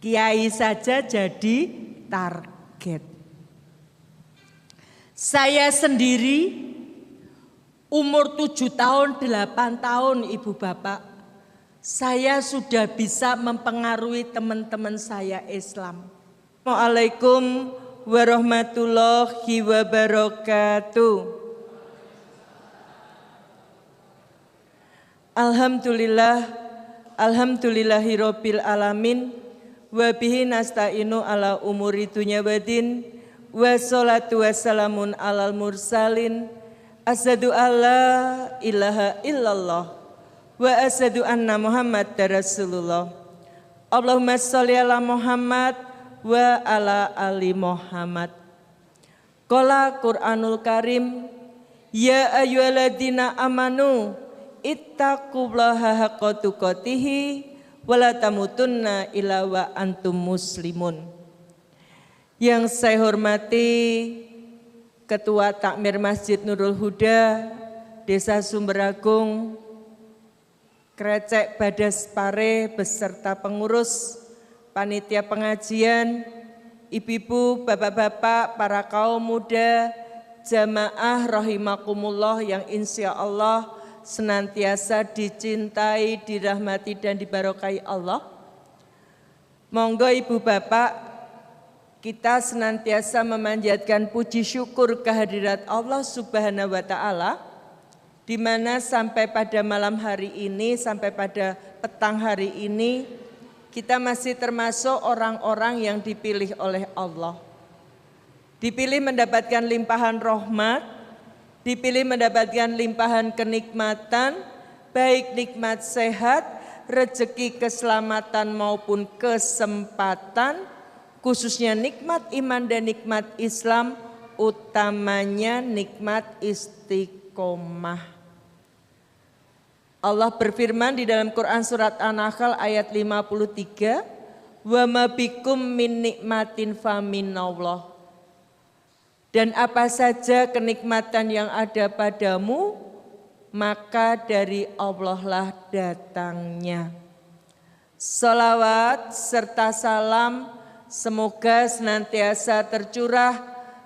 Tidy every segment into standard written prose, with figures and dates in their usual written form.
Kiai saja jadi target. Saya sendiri umur 7 tahun, 8 tahun Ibu Bapak, saya sudah bisa mempengaruhi teman-teman saya Islam. Assalamualaikum warahmatullahi wabarakatuh. Alhamdulillahirabbil alamin wa bihi nasta'inu ala umuri dunya waddin wassalatu wassalamun alal mursalin asyhadu alla ilaha illallah wa asyhadu anna Muhammadar Rasulullah. Allahumma sholli ala Muhammad wa ala ali Muhammad. Qala Qur'anul Karim, ya ayyuhalladzina amanu ittaqullaha haqqa tuqatih wa la tamutunna illa wa antum muslimun. Yang saya hormati Ketua Takmir Masjid Nurul Huda Desa Sumberagung, Krecek Badas Pare beserta pengurus, panitia pengajian, ibu-ibu, bapak-bapak, para kaum muda, jamaah rahimakumullah yang insya Allah senantiasa dicintai, dirahmati dan dibarokai Allah. Monggo ibu bapak, kita senantiasa memanjatkan puji syukur kehadirat Allah Subhanahu wa Ta'ala, di mana sampai pada malam hari ini, sampai pada petang hari ini, kita masih termasuk orang-orang yang dipilih oleh Allah. Dipilih mendapatkan limpahan rahmat, dipilih mendapatkan limpahan kenikmatan, baik nikmat sehat, rezeki keselamatan maupun kesempatan, khususnya nikmat iman dan nikmat Islam, utamanya nikmat istiqomah. Allah berfirman di dalam Quran surat An-Nahl ayat 53, wa ma bikum min nikmatin faminallah. Dan apa saja kenikmatan yang ada padamu, maka dari Allah lah datangnya. Salawat serta salam semoga senantiasa tercurah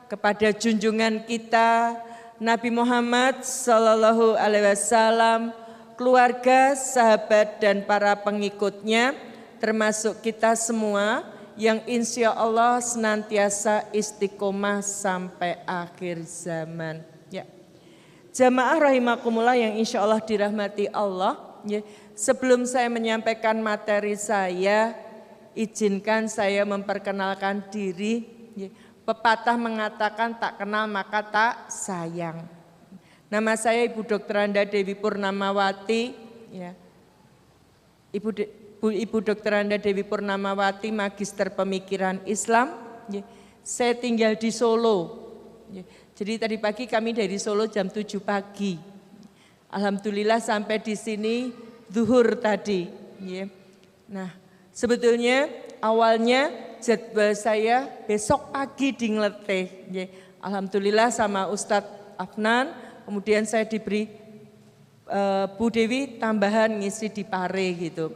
kepada junjungan kita Nabi Muhammad Sallallahu Alaihi Wasallam, keluarga, sahabat dan para pengikutnya, termasuk kita semua yang insya Allah senantiasa istiqomah sampai akhir zaman. Ya. Jamaah rahimakumullah yang insya Allah dirahmati Allah. Ya. Sebelum saya menyampaikan materi saya, izinkan saya memperkenalkan diri. Pepatah mengatakan tak kenal maka tak sayang. Nama saya Ibu Dr. Anda Dewi Purnamawati. Ya. Ibu Dr. Anda Dewi Purnamawati, Magister Pemikiran Islam. Ya. Saya tinggal di Solo. Ya. Jadi tadi pagi kami dari Solo jam 7 pagi. Alhamdulillah sampai di sini zuhur tadi. Ya. Nah, sebetulnya awalnya jadwal saya besok pagi di Ngleteh. Alhamdulillah sama Ustadz Afnan, kemudian saya diberi Bu Dewi tambahan ngisi di Pare gitu.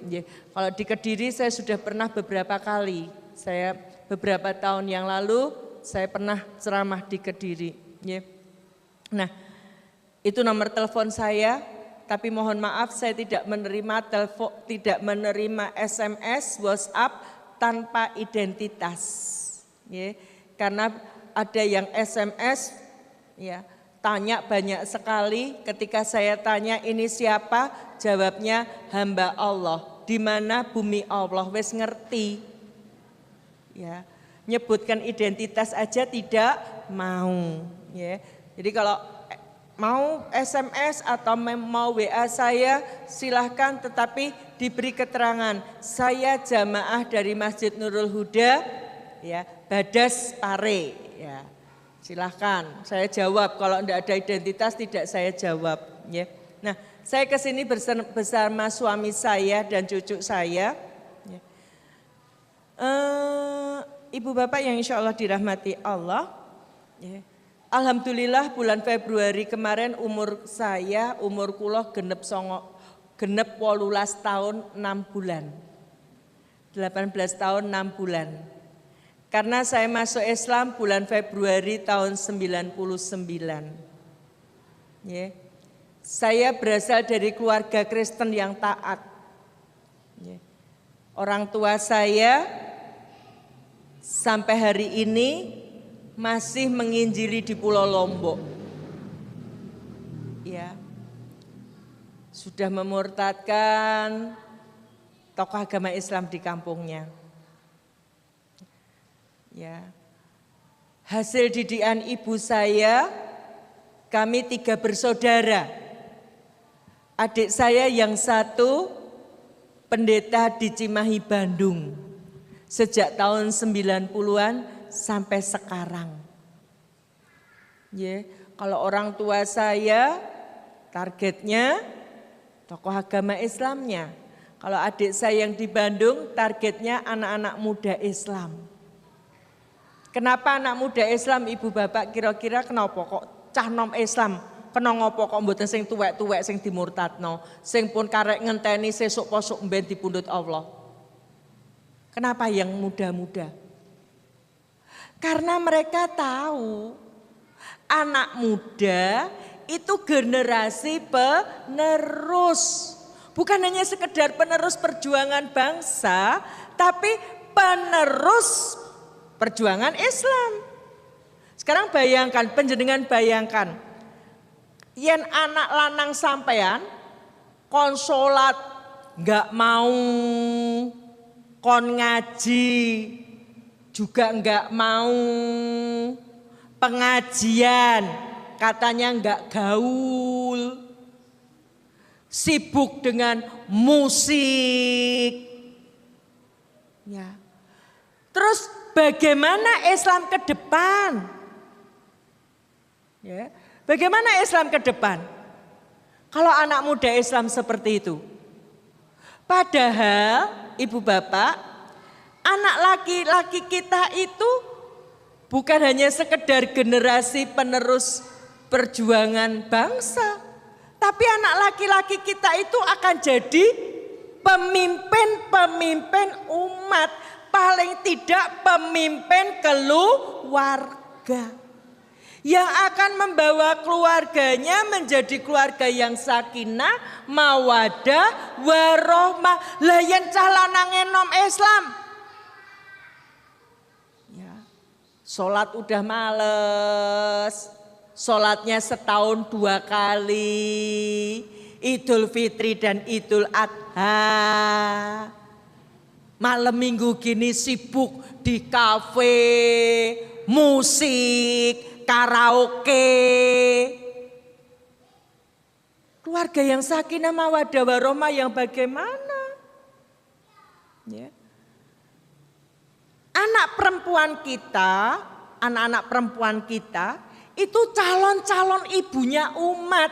Kalau di Kediri saya sudah pernah beberapa kali. Saya beberapa tahun yang lalu saya pernah ceramah di Kediri. Nah, itu nomor telepon saya. Tapi mohon maaf saya tidak menerima telepon, tidak menerima SMS, WhatsApp tanpa identitas. Ya, karena ada yang SMS ya, tanya banyak sekali, ketika saya tanya ini siapa, jawabnya hamba Allah. Di mana bumi Allah, wes ngerti. Ya, nyebutkan identitas aja tidak mau. Ya, jadi kalau mau SMS atau mau WA saya silahkan, tetapi diberi keterangan saya jamaah dari Masjid Nurul Huda ya, Badas Pare ya. Silahkan saya jawab, kalau tidak ada identitas tidak saya jawab ya. Nah, saya ke sini bersama suami saya dan cucu saya ya. Ibu bapak yang insya Allah dirahmati Allah ya. Alhamdulillah bulan Februari kemarin umur kula genep 18 tahun 6 bulan. 18 tahun 6 bulan. Karena saya masuk Islam bulan Februari tahun 99. Ya. Saya berasal dari keluarga Kristen yang taat. Ya. Orang tua saya sampai hari ini masih menginjili di Pulau Lombok. Ya. Sudah memurtadkan tokoh agama Islam di kampungnya. Ya. Hasil didikan ibu saya, kami 3 bersaudara. Adik saya yang satu pendeta di Cimahi, Bandung. Sejak tahun 90-an sampai sekarang. Ya, kalau orang tua saya targetnya tokoh agama Islamnya. Kalau adik saya yang di Bandung targetnya anak-anak muda Islam. Kenapa anak muda Islam Ibu Bapak kira-kira kenapa kok cah nom Islam? Kena ngopo kok mboten sing tuwek-tuwek sing dimurtadno, sing pun karek ngenteni sesuk posuk mben dipundhut Allah. Kenapa yang muda-muda? Karena mereka tahu anak muda itu generasi penerus. Bukan hanya sekedar penerus perjuangan bangsa, tapi penerus perjuangan Islam. Sekarang bayangkan, panjenengan bayangkan, yen anak lanang sampean konsolat nggak mau, kon ngaji juga nggak mau, pengajian katanya nggak gaul. Sibuk dengan musik. Ya. Terus bagaimana Islam ke depan? Ya. Bagaimana Islam ke depan? Kalau anak muda Islam seperti itu. Padahal Ibu Bapak, anak laki-laki kita itu bukan hanya sekedar generasi penerus perjuangan bangsa. Tapi anak laki-laki kita itu akan jadi pemimpin-pemimpin umat. Paling tidak pemimpin keluarga. Yang akan membawa keluarganya menjadi keluarga yang sakinah, mawadah, warohmah. Lah yen cah lanange nom Islam. Ya. Salat udah males. Sholatnya setahun 2 kali, Idul Fitri dan Idul Adha. Malam minggu gini sibuk di kafe, musik, karaoke. Keluarga yang sakinah mawaddah warohmah yang bagaimana? Ya. Anak perempuan kita, anak-anak perempuan kita, itu calon-calon ibunya umat.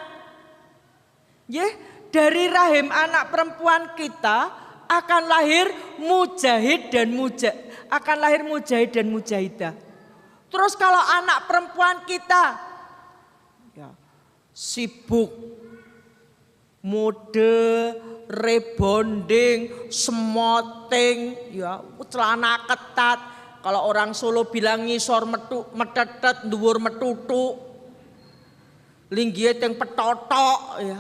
Ya, dari rahim anak perempuan kita akan lahir mujahid dan mujahidah. Terus kalau anak perempuan kita ya, sibuk mode, rebonding, smoting, ya, celana ketat. Kalau orang Solo bilang ngisor metetet, dhuwur metutu, linggihe teng petotok, ya.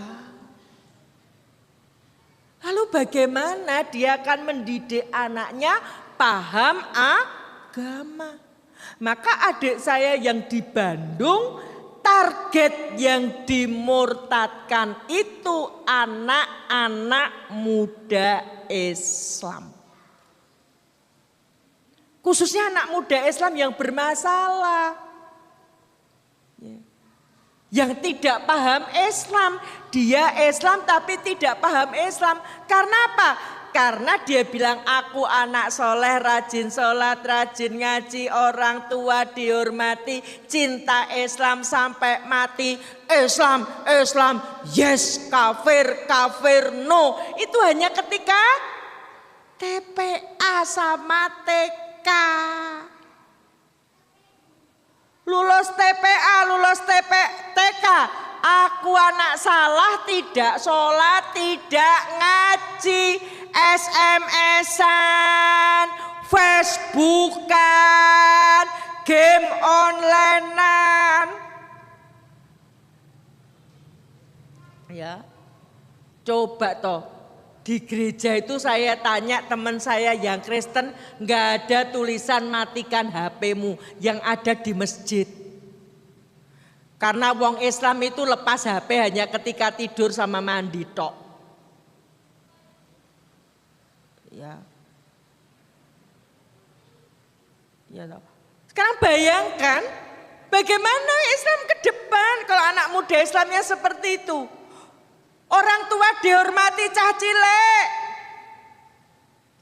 Lalu bagaimana dia akan mendidik anaknya paham agama? Maka adik saya yang di Bandung, target yang dimurtadkan itu anak-anak muda Islam. Khususnya anak muda Islam yang bermasalah. Yang tidak paham Islam. Dia Islam tapi tidak paham Islam. Karena apa? Karena dia bilang aku anak soleh, rajin sholat, rajin ngaji, orang tua dihormati, cinta Islam sampai mati. Islam, Islam, yes, kafir, kafir, no. Itu hanya ketika TPA sama TK. Lulus TPA, lulus TK. Aku anak salah, tidak sholat, tidak ngaji. SMS-an, Facebook-an, game online-an. Ya. Coba toh, di gereja itu saya tanya teman saya yang Kristen, nggak ada tulisan matikan HP-mu, yang ada di masjid. Karena wong Islam itu lepas HP hanya ketika tidur sama mandi tok. Ya. Ya toh. Sekarang bayangkan bagaimana Islam ke depan kalau anak muda Islamnya seperti itu. Orang tua dihormati cah cilik.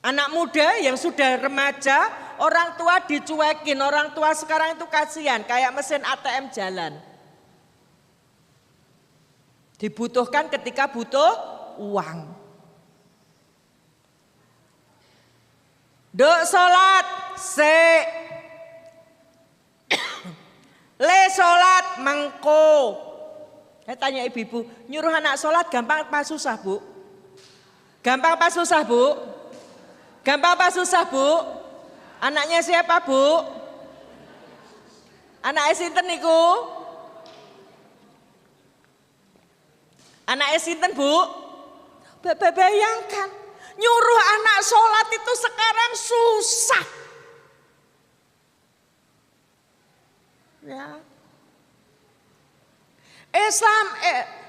Anak muda yang sudah remaja, orang tua dicuekin. Orang tua sekarang itu kasihan, kayak mesin ATM jalan. Dibutuhkan ketika butuh uang. Duk sholat, le sholat mengko. Saya tanya ibu-ibu, nyuruh anak sholat gampang apa susah bu? Gampang apa susah bu? Gampang apa susah bu? Anaknya siapa bu? Anak sinten niku? Anak sinten bu? Bayangkan, nyuruh anak sholat itu sekarang susah. Ya. Islam,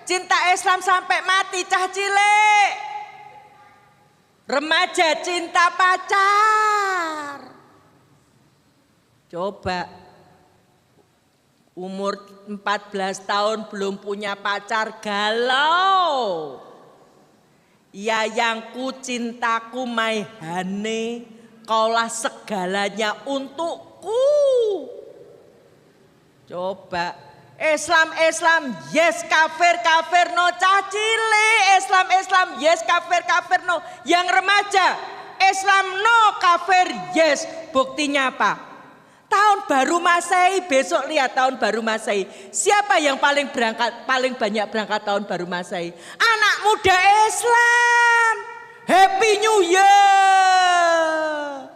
cinta Islam sampai mati cah cilik. Remaja cinta pacar. Coba umur 14 tahun belum punya pacar galau. Yayangku cintaku maihane, kaulah segalanya untukku. Coba. Islam yes, kafir no, cah cilik. Islam yes, kafir no. Yang remaja Islam no, kafir yes. Buktinya apa? Tahun baru Masehi, besok lihat tahun baru Masehi. Siapa yang paling banyak berangkat tahun baru Masehi? Anak muda Islam. Happy New Year.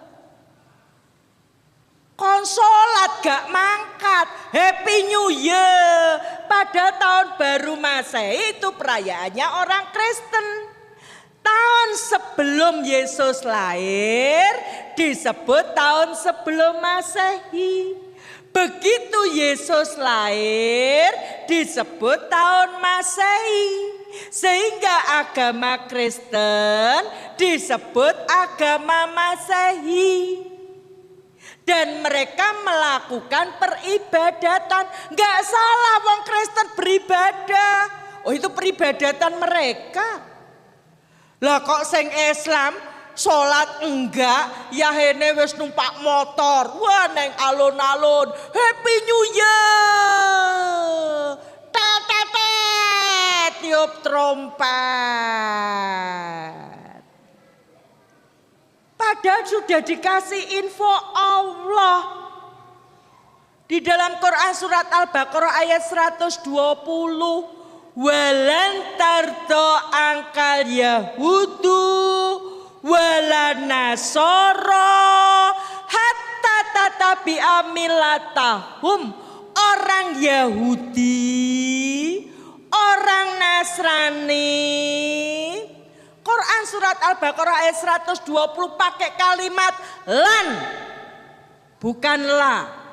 Konsolat gak mangkat, Happy New Year. Pada tahun baru Masehi itu perayaannya orang Kristen. Tahun sebelum Yesus lahir disebut tahun sebelum Masehi. Begitu Yesus lahir disebut tahun Masehi. Sehingga agama Kristen disebut agama Masehi. Dan mereka melakukan peribadatan. Gak salah wong Kristen beribadah. Oh itu peribadatan mereka. Lah kok sing Islam sholat enggak, ya hene wis numpak motor. Wah neng alun-alun. Happy New Year. Tet tiup trompet. Padahal sudah dikasih info Allah. Di dalam Quran surat Al-Baqarah ayat 120. Walan tardo angkal Yahudu walan nasoro hatta tatabi amilatahum. Orang Yahudi, orang Nasrani. Quran surat Al-Baqarah ayat 120 pakai kalimat lan, bukan la.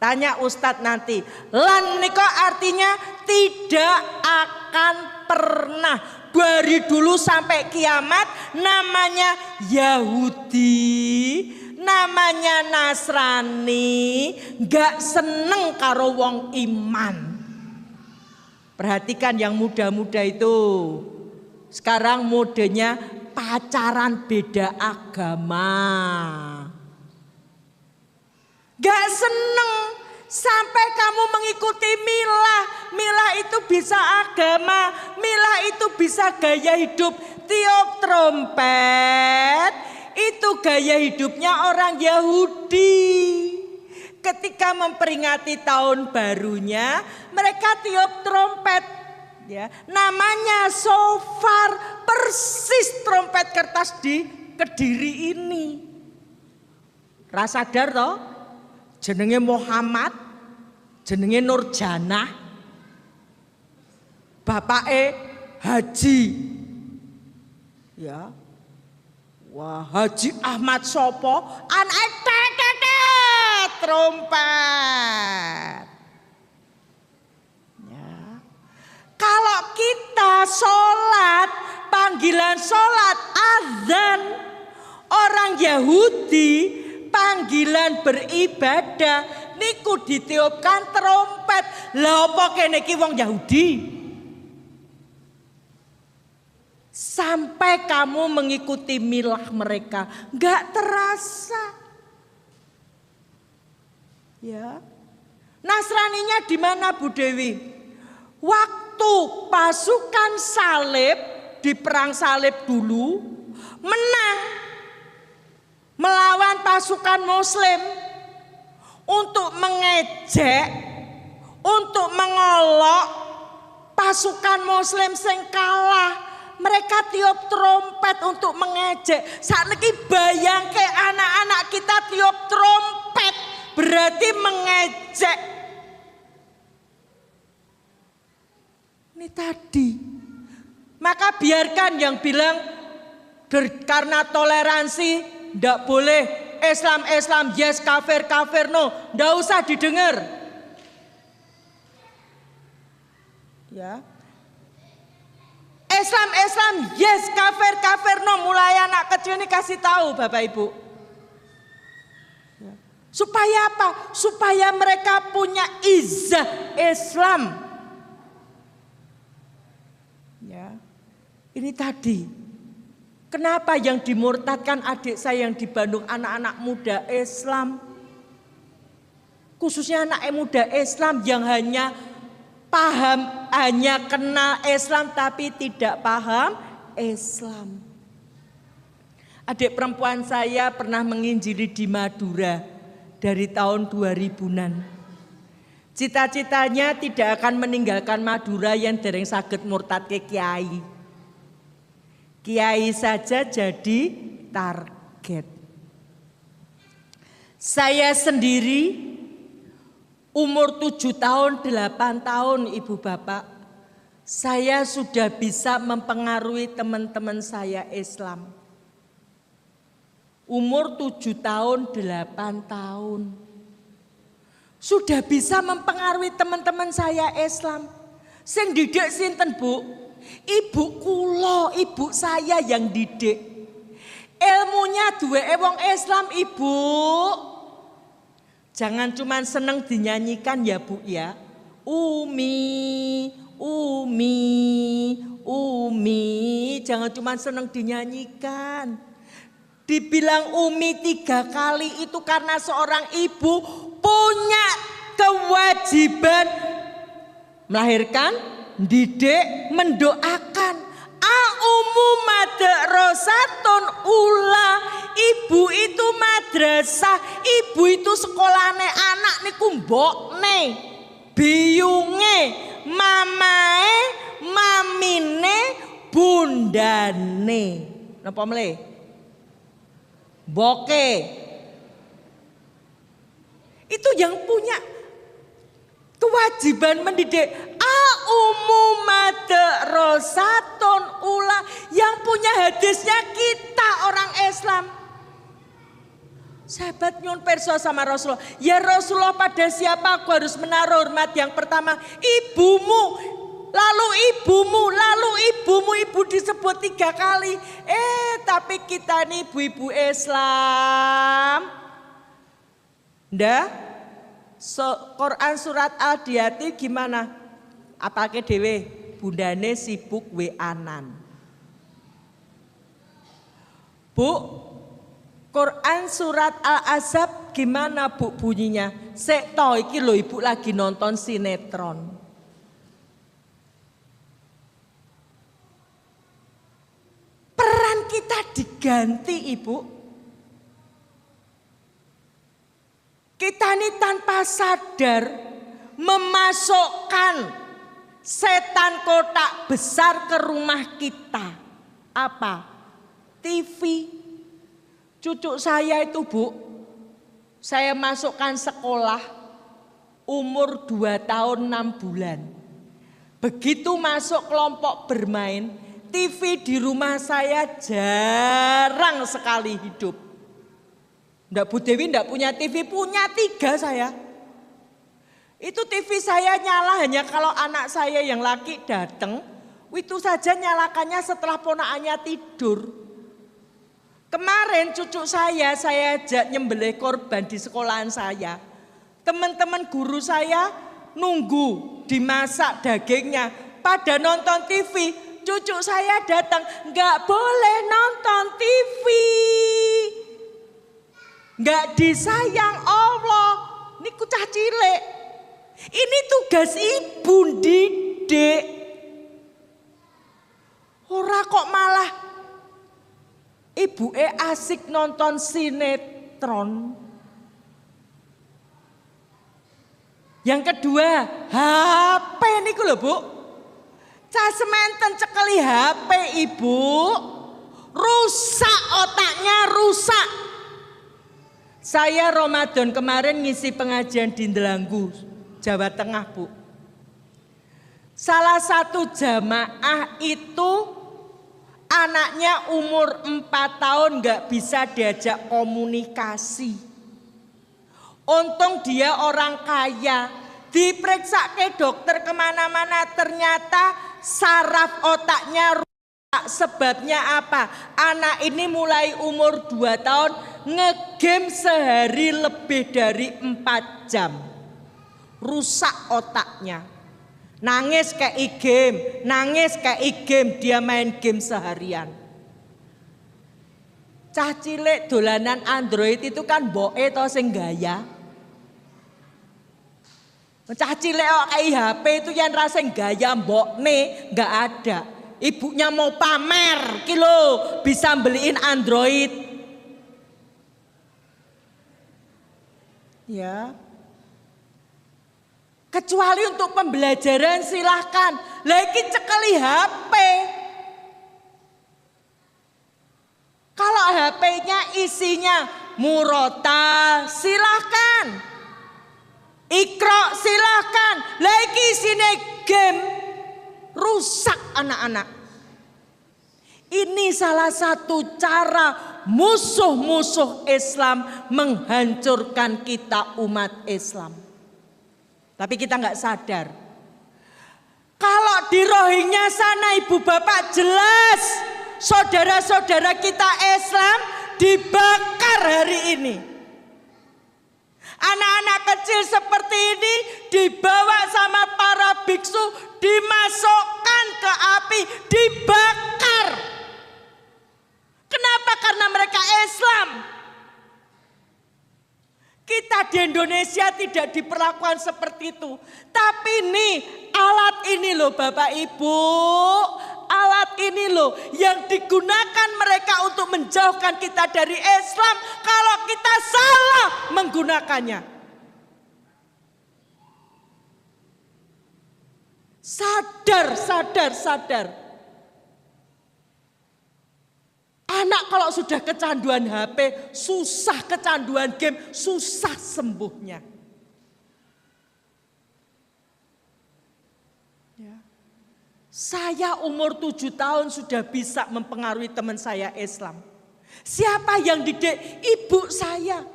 Tanya Ustadz nanti. Lan niko artinya tidak akan pernah. Dari dulu sampai kiamat namanya Yahudi, namanya Nasrani, gak seneng karo wong iman. Perhatikan yang muda-muda itu. Sekarang modenya pacaran beda agama. Gak seneng sampai kamu mengikuti milah. Milah itu bisa agama, milah itu bisa gaya hidup. Tiup trompet itu gaya hidupnya orang Yahudi. Ketika memperingati tahun barunya, mereka tiup trompet. Ya, namanya shofar, persis trompet kertas di Kediri ini. Rasadar toh, jenenge Muhammad, jenenge Nurjanah, bapake Haji. Ya. Wah, Haji Ahmad Sopo, anake trompet. Ya. Kalau kita sholat, panggilan sholat azan, orang Yahudi panggilan beribadah niku ditiupkan trompet. Lah apa kene iki wong Yahudi? Sampai kamu mengikuti milah mereka, enggak terasa. Ya. Nasraninya di mana Bu Dewi? Waktu pasukan salib di perang salib dulu menang melawan pasukan muslim untuk mengejek, untuk mengolok pasukan muslim sing kalah. Mereka tiup trompet untuk mengejek. Sakniki bayangke anak-anak kita tiup trompet berarti mengejek. Ini tadi. Maka biarkan yang bilang karena toleransi ndak boleh Islam yes, kafir no, ndak usah didengar. Ya. Islam yes, kafir no, mulai anak kecil ini kasih tahu Bapak Ibu. Ya. Supaya apa? Supaya mereka punya izzah Islam. Ya. Ini tadi. Kenapa yang dimurtadkan adik saya yang di Bandung anak-anak muda Islam? Khususnya anak muda Islam yang hanya paham, hanya kenal Islam tapi tidak paham Islam. Adik perempuan saya pernah menginjili di Madura dari tahun 2000-an. Cita-citanya tidak akan meninggalkan Madura yang dereng saged murtad ke kiai. Kiai saja jadi target. Saya sendiri umur 7 tahun, 8 tahun Ibu Bapak, saya sudah bisa mempengaruhi teman-teman saya Islam. Umur 7 tahun, 8 tahun. Sudah bisa mempengaruhi teman-teman saya Islam. Sing didik sinten Bu? Ibu kula, ibu saya yang didik. Ilmunya duweke wong Islam Ibu. Jangan cuma seneng dinyanyikan ya Bu ya. Umi, jangan cuma seneng dinyanyikan. Dibilang Umi 3 kali itu karena seorang ibu punya kewajiban melahirkan, didik, mendoakan. A'umu madrasatun ula. Ibu itu madrasah, ibu itu sekolahane anak niku mbokne, biyunge, mamae, mamine, bundane. Napa mle? Boke. Itu yang punya kewajiban mendidik. A'umu madrasatun ula. Yang punya hadisnya kita orang Islam. Sahabat nyun perso sama Rasulullah. Ya Rasulullah, pada siapa aku harus menaruh hormat? Yang pertama ibumu. Lalu ibumu, ibu disebut 3 kali. Tapi kita nih ibu-ibu Islam. Ndah? Quran surat Al-Diyati gimana? Apake dewe? Bundane sibuk weanan. Bu, Quran surat Al-Ahzab gimana Bu bunyinya? Sek to iki lho Ibu lagi nonton sinetron. Peran kita diganti Ibu. Kita ini tanpa sadar memasukkan setan kotak besar ke rumah kita. Apa? TV. Cucu saya itu, Bu, saya masukkan sekolah umur 2 tahun 6 bulan. Begitu masuk kelompok bermain, TV di rumah saya jarang sekali hidup. Nggak, Bu Dewi nggak punya TV, punya 3 saya. Itu TV saya nyala hanya kalau anak saya yang laki datang, itu saja nyalakannya setelah ponakannya tidur. Kemarin cucu saya ajak nyembelih korban di sekolahan saya. Teman-teman guru saya nunggu dimasak dagingnya, pada nonton TV. Cucu saya datang, nggak boleh nonton TV, nggak disayang Allah. Ini kucah cilik. Ini tugas ibu didik. Ora kok malah ibu asik nonton sinetron. Yang kedua, HP niku lho, Bu. Cah sementen cekeli HP ibu, rusak otaknya, rusak. Saya Ramadan kemarin ngisi pengajian di Ndelanggu, Jawa Tengah, Bu. Salah satu jamaah itu anaknya umur 4 tahun gak bisa diajak komunikasi. Untung dia orang kaya, diperiksa ke dokter kemana-mana ternyata saraf otaknya rusak. Sebabnya apa? Anak ini mulai umur 2 tahun ngegame sehari lebih dari 4 jam. Rusak otaknya. Nangis kayak game, dia main game seharian. Cah cilik dolanan Android itu kan boe to sing gaya. Cah cilik kok kayak HP itu yang rasa gaya mbokne nggak ada. Ibunya mau pamer kilo bisa beliin Android. Ya. Kecuali untuk pembelajaran silahkan. Lagi cekeli HP. Kalau HP-nya isinya murotal silahkan. Iqra silahkan. Lagi isinya game. Rusak anak-anak. Ini salah satu cara musuh-musuh Islam menghancurkan kita umat Islam. Tapi kita nggak sadar. Kalau di Rohingya sana ibu bapak jelas saudara-saudara kita Islam dibakar hari ini. Anak-anak kecil seperti ini dibawa sama para biksu, dimasukkan ke api, dibakar. Kenapa? Karena mereka Islam. Kita di Indonesia tidak diperlakukan seperti itu. Tapi nih alat ini loh Bapak Ibu. Alat ini loh yang digunakan mereka untuk menjauhkan kita dari Islam. Kalau kita salah menggunakannya. Sadar. Anak kalau sudah kecanduan HP, susah kecanduan game, susah sembuhnya. Ya. Saya umur 7 tahun sudah bisa mempengaruhi teman saya Islam. Siapa yang didik? Ibu saya.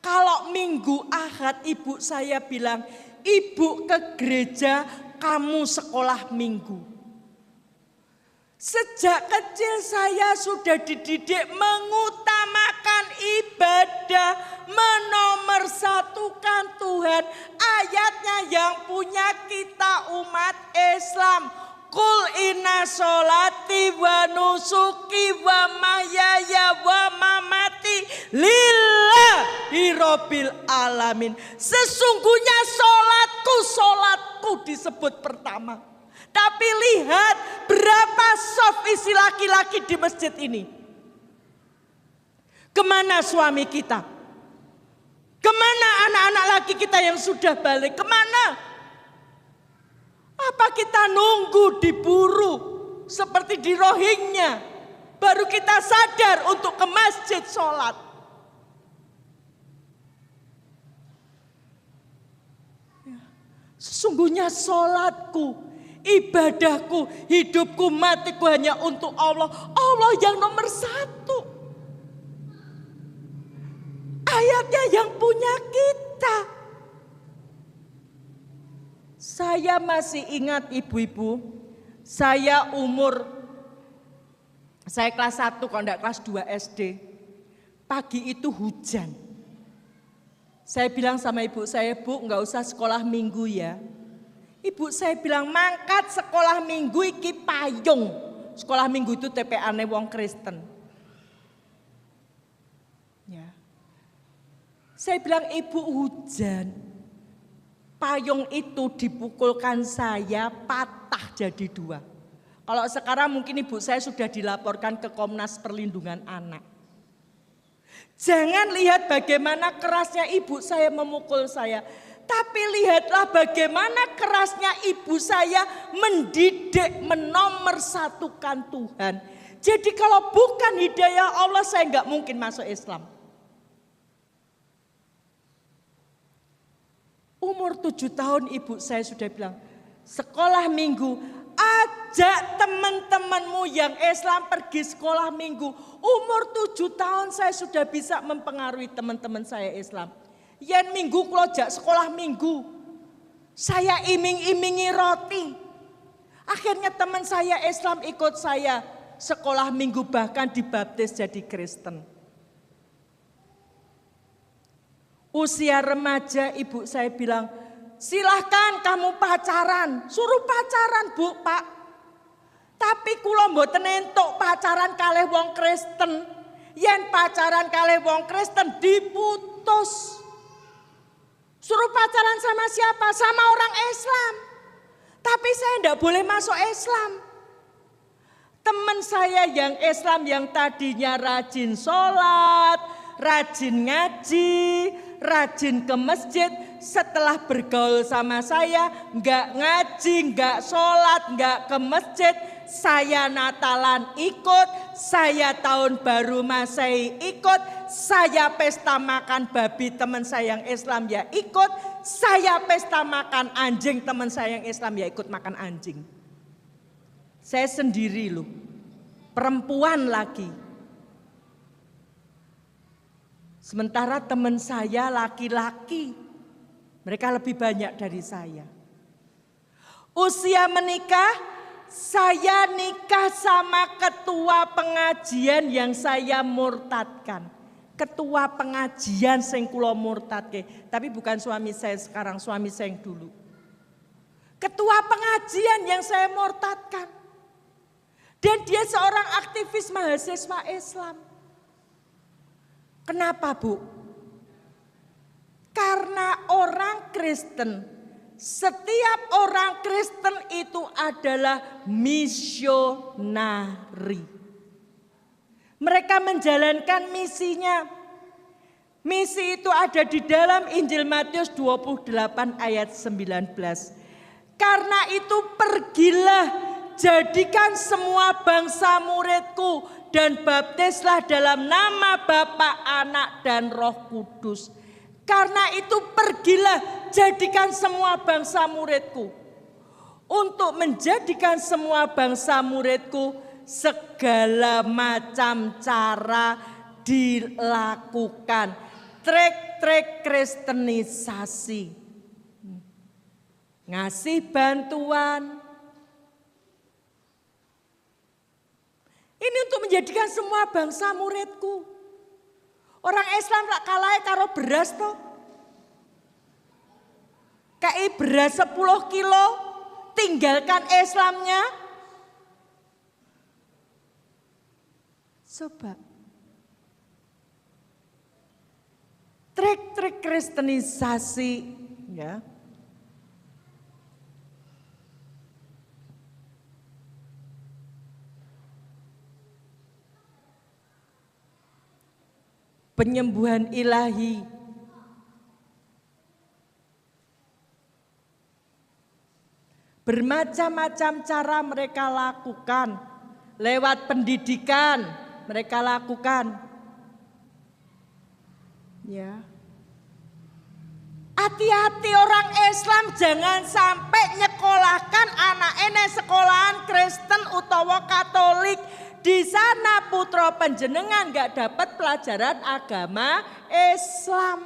Kalau minggu Ahad ibu saya bilang, ibu ke gereja, kamu sekolah minggu. Sejak kecil saya sudah dididik mengutamakan ibadah, menomorsatukan Tuhan. Ayatnya yang punya kita umat Islam. Qul inna sholati wa nusuki wa mahyaya wa mamati lillahi rabbil alamin. Sesungguhnya sholatku disebut pertama. Tapi lihat berapa soft isi laki-laki di masjid ini. Kemana suami kita? Kemana anak-anak laki kita yang sudah balik? Kemana? Apa kita nunggu diburu seperti di Rohingya, baru kita sadar untuk ke masjid sholat? Sesungguhnya sholatku, ibadahku, hidupku, matiku hanya untuk Allah. Allah yang nomor satu. Ayatnya yang punya kita. Saya masih ingat ibu-ibu, saya kelas 1 kalau enggak kelas 2 SD. Pagi itu hujan. Saya bilang sama ibu saya, Bu, enggak usah sekolah minggu ya. Ibu saya bilang, mangkat sekolah minggu iki payung. Sekolah minggu itu TPA-ne wong Kristen. Ya. Saya bilang, Ibu hujan. Payung itu dipukulkan saya patah jadi 2. Kalau sekarang mungkin ibu saya sudah dilaporkan ke Komnas Perlindungan Anak. Jangan lihat bagaimana kerasnya ibu saya memukul saya. Tapi lihatlah bagaimana kerasnya ibu saya mendidik, menomorsatukan Tuhan. Jadi kalau bukan hidayah Allah, saya nggak mungkin masuk Islam. Umur 7 tahun ibu saya sudah bilang, sekolah minggu, ajak teman-temanmu yang Islam pergi sekolah minggu. Umur 7 tahun saya sudah bisa mempengaruhi teman-teman saya Islam. Yen minggu kalau jak sekolah minggu, saya iming-imingi roti. Akhirnya teman saya Islam ikut saya sekolah minggu, bahkan dibaptis jadi Kristen. Usia remaja ibu saya bilang, silahkan kamu pacaran, suruh pacaran Bu, Pak. Tapi kula mboten entuk pacaran kalih wong Kristen. Yen pacaran kalih wong Kristen diputus. Suruh pacaran sama siapa? Sama orang Islam. Tapi saya enggak boleh masuk Islam. Teman saya yang Islam yang tadinya rajin sholat, rajin ngaji, rajin ke masjid, setelah bergaul sama saya, enggak ngaji, enggak sholat, enggak ke masjid. Saya Natalan ikut, saya tahun baru Masehi ikut, saya pesta makan babi teman saya yang Islam ya ikut, saya pesta makan anjing teman saya yang Islam ya ikut makan anjing. Saya sendiri loh, perempuan lagi. Sementara teman saya laki-laki, mereka lebih banyak dari saya. Usia menikah, saya nikah sama ketua pengajian yang saya murtadkan. Ketua pengajian sing kula murtadke, tapi bukan suami saya sekarang, suami saya yang dulu. Ketua pengajian yang saya murtadkan. Dan dia seorang aktivis mahasiswa Islam. Kenapa Bu? Karena orang Kristen, setiap orang Kristen itu adalah misionari. Mereka menjalankan misinya. Misi itu ada di dalam Injil Matius 28 ayat 19. Karena itu pergilah, jadikan semua bangsa muridku dan baptislah dalam nama Bapa, Anak dan Roh Kudus. Karena itu pergilah, jadikan semua bangsa muridku. Untuk menjadikan semua bangsa muridku, segala macam cara dilakukan. Trik-trik kristenisasi. Ngasih bantuan. Ini untuk menjadikan semua bangsa muridku. Orang Islam tak kalah karo beras toh. Kayak beras 10 kilo, tinggalkan Islamnya. Coba. Trik-trik kristenisasi, ya. Penyembuhan ilahi. Bermacam-macam cara mereka lakukan. Lewat pendidikan mereka lakukan. Ya. Hati-hati orang Islam, jangan sampai nyekolahkan anak ini sekolahan Kristen utawa Katolik. Di sana putra panjenengan gak dapat pelajaran agama Islam.